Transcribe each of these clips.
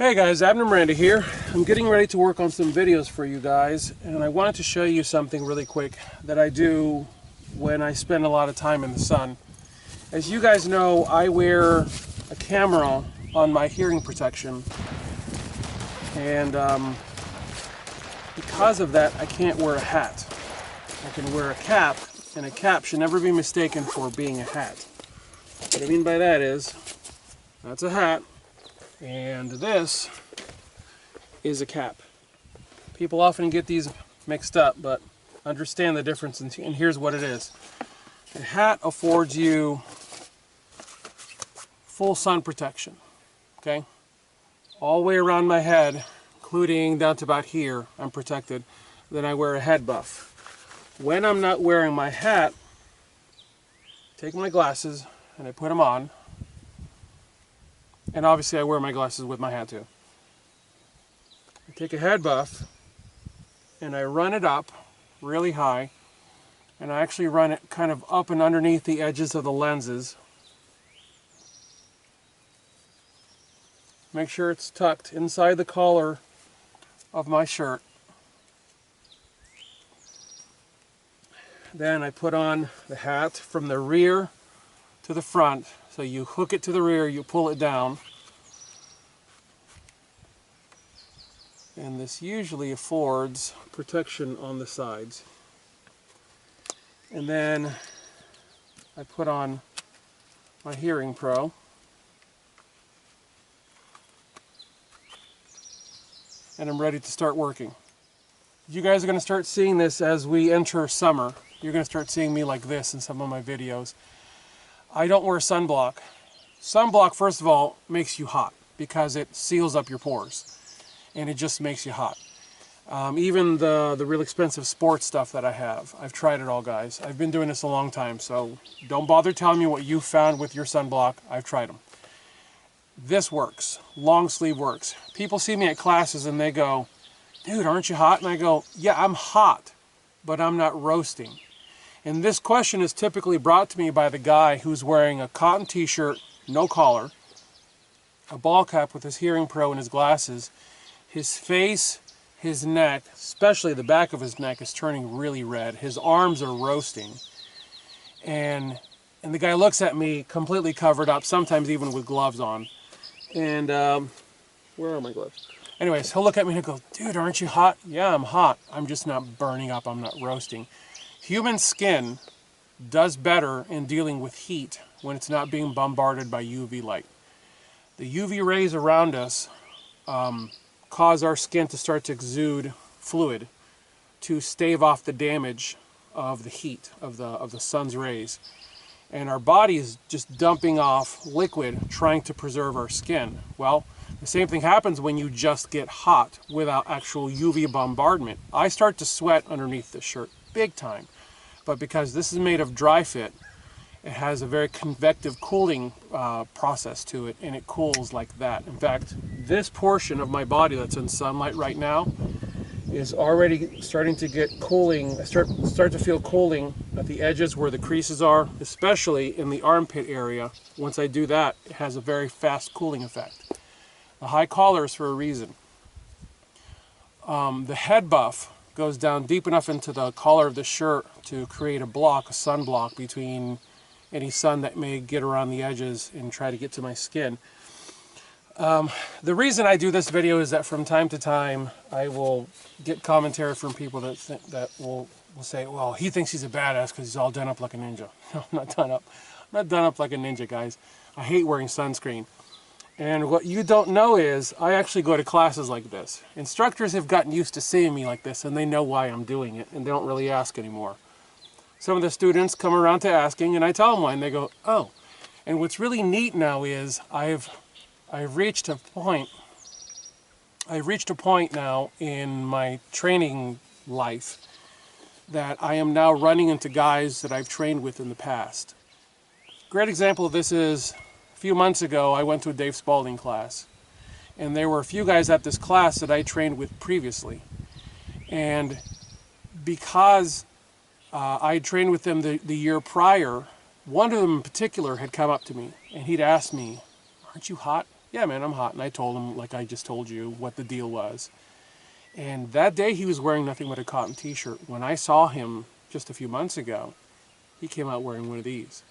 Hey guys, Abner Miranda here. I'm getting ready to work on some videos for you guys, and I wanted to show you something really quick that I do when I spend a lot of time in the sun. As you guys know, I wear a camera on my hearing protection, and because of that, I can't wear a hat. I can wear a cap, and a cap should never be mistaken for being a hat. What I mean by that is, that's a hat, and this is a cap. People often get these mixed up, but understand the difference, and here's what it is. A hat affords you full sun protection, okay? All the way around my head, including down to about here, I'm protected. Then I wear a head buff. When I'm not wearing my hat, I take my glasses and I put them on. And obviously I wear my glasses with my hat too. I take a head buff and I run it up really high, and I actually run it kind of up and underneath the edges of the lenses. Make sure it's tucked inside the collar of my shirt. Then I put on the hat from the rear to the front. So you hook it to the rear, you pull it down. And this usually affords protection on the sides. And then I put on my Hearing Pro. And I'm ready to start working. You guys are going to start seeing this as we enter summer. You're going to start seeing me like this in some of my videos. I don't wear sunblock. Sunblock, first of all, makes you hot because it seals up your pores, and it just makes you hot. Even the real expensive sports stuff that I have, I've tried it all, guys. I've been doing this a long time, so don't bother telling me what you found with your sunblock. I've tried them. This works. Long sleeve works. People see me at classes and they go, "Dude, aren't you hot?" And I go, "Yeah, I'm hot, but I'm not roasting." And this question is typically brought to me by the guy who's wearing a cotton t-shirt, no collar, a ball cap with his Hearing Pro and his glasses. His face, his neck, especially the back of his neck, is turning really red. His arms are roasting. And the guy looks at me completely covered up, sometimes even with gloves on. And, where are my gloves? Anyways, he'll look at me and he'll go, "Dude, aren't you hot?" "Yeah, I'm hot. I'm just not burning up. I'm not roasting." Human skin does better in dealing with heat when it's not being bombarded by UV light. The UV rays around us cause our skin to start to exude fluid to stave off the damage of the heat of the sun's rays. And our body is just dumping off liquid trying to preserve our skin. Well, the same thing happens when you just get hot without actual UV bombardment. I start to sweat underneath this shirt big time, but because this is made of dry fit, it has a very convective cooling process to it, and it cools like that. In fact, this portion of my body that's in sunlight right now is already starting to get cooling. I start to feel cooling at the edges where the creases are, especially in the armpit area. Once I do that, it has a very fast cooling effect. The high collar is for a reason. The head buff goes down deep enough into the collar of the shirt to create a block, a sun block, between any sun that may get around the edges and try to get to my skin. The reason I do this video is that from time to time I will get commentary from people that will say, "Well, he thinks he's a badass because he's all done up like a ninja." No, I'm not done up. I'm not done up like a ninja, guys. I hate wearing sunscreen. And what you don't know is I actually go to classes like this. Instructors have gotten used to seeing me like this, and they know why I'm doing it, and they don't really ask anymore. Some of the students come around to asking, and I tell them why, and they go, "Oh." And what's really neat now is I've reached a point now in my training life that I am now running into guys that I've trained with in the past. Great example of this is a few months ago I went to a Dave Spalding class, and there were a few guys at this class that I trained with previously. And because I had trained with them the year prior, one of them in particular had come up to me and he'd asked me, "Aren't you hot?" Yeah, man, I'm hot. And I told him, like I just told you, what the deal was. And that day he was wearing nothing but a cotton t-shirt. When I saw him just a few months ago, he came out wearing one of these.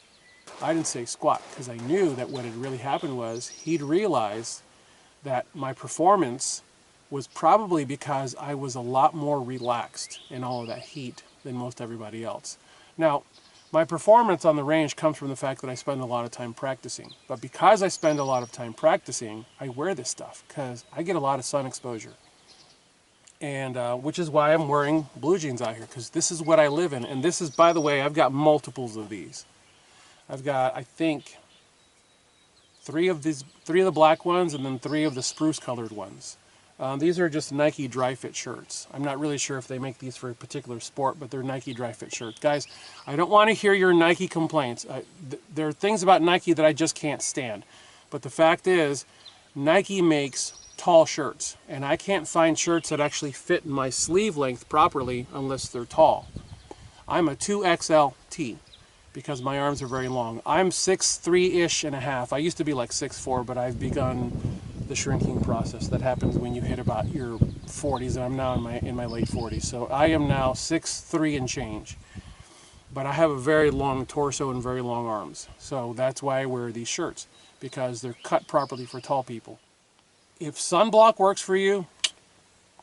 I didn't say squat because I knew that what had really happened was he'd realized that my performance was probably because I was a lot more relaxed in all of that heat than most everybody else. Now, my performance on the range comes from the fact that I spend a lot of time practicing. But because I spend a lot of time practicing, I wear this stuff because I get a lot of sun exposure. And which is why I'm wearing blue jeans out here, because this is what I live in. And this is, by the way, I've got multiples of these. I've got, I think, three of the black ones and then 3 of the spruce colored ones. These are just Nike dry fit shirts. I'm not really sure if they make these for a particular sport, but they're Nike dry fit shirts. Guys, I don't want to hear your Nike complaints. There are things about Nike that I just can't stand. But the fact is, Nike makes tall shirts, and I can't find shirts that actually fit my sleeve length properly unless they're tall. I'm a 2XLT because my arms are very long. I'm 6'3"-ish and a half. I used to be like 6'4", but I've begun the shrinking process that happens when you hit about your 40s, and I'm now in my late 40s. So I am now 6'3" and change. But I have a very long torso and very long arms. So that's why I wear these shirts, because they're cut properly for tall people. If sunblock works for you,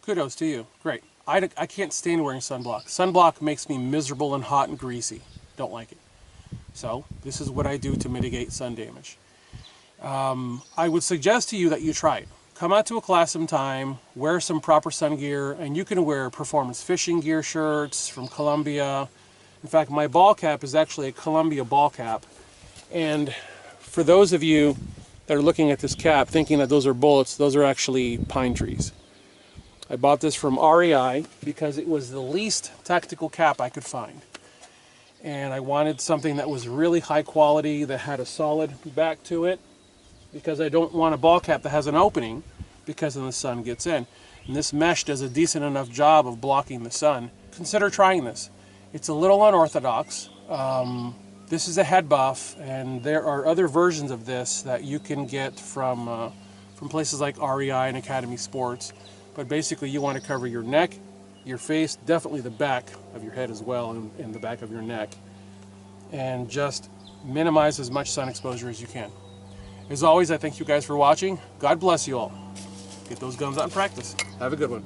kudos to you. Great. I can't stand wearing sunblock. Sunblock makes me miserable and hot and greasy. Don't like it. So this is what I do to mitigate sun damage. I would suggest to you that you try it. Come out to a class sometime, wear some proper sun gear, and you can wear performance fishing gear shirts from Columbia. In fact, my ball cap is actually a Columbia ball cap. And for those of you that are looking at this cap thinking that those are bullets, those are actually pine trees. I bought this from REI because it was the least tactical cap I could find. And I wanted something that was really high quality, that had a solid back to it, because I don't want a ball cap that has an opening because then the sun gets in. And this mesh does a decent enough job of blocking the sun. Consider trying this. It's a little unorthodox. This is a head buff, and there are other versions of this that you can get from places like REI and Academy Sports. But basically you want to cover your neck, your face, definitely the back of your head as well, and the back of your neck, and just minimize as much sun exposure as you can. As always, I thank you guys for watching. God bless you all. Get those guns out and practice. Have a good one.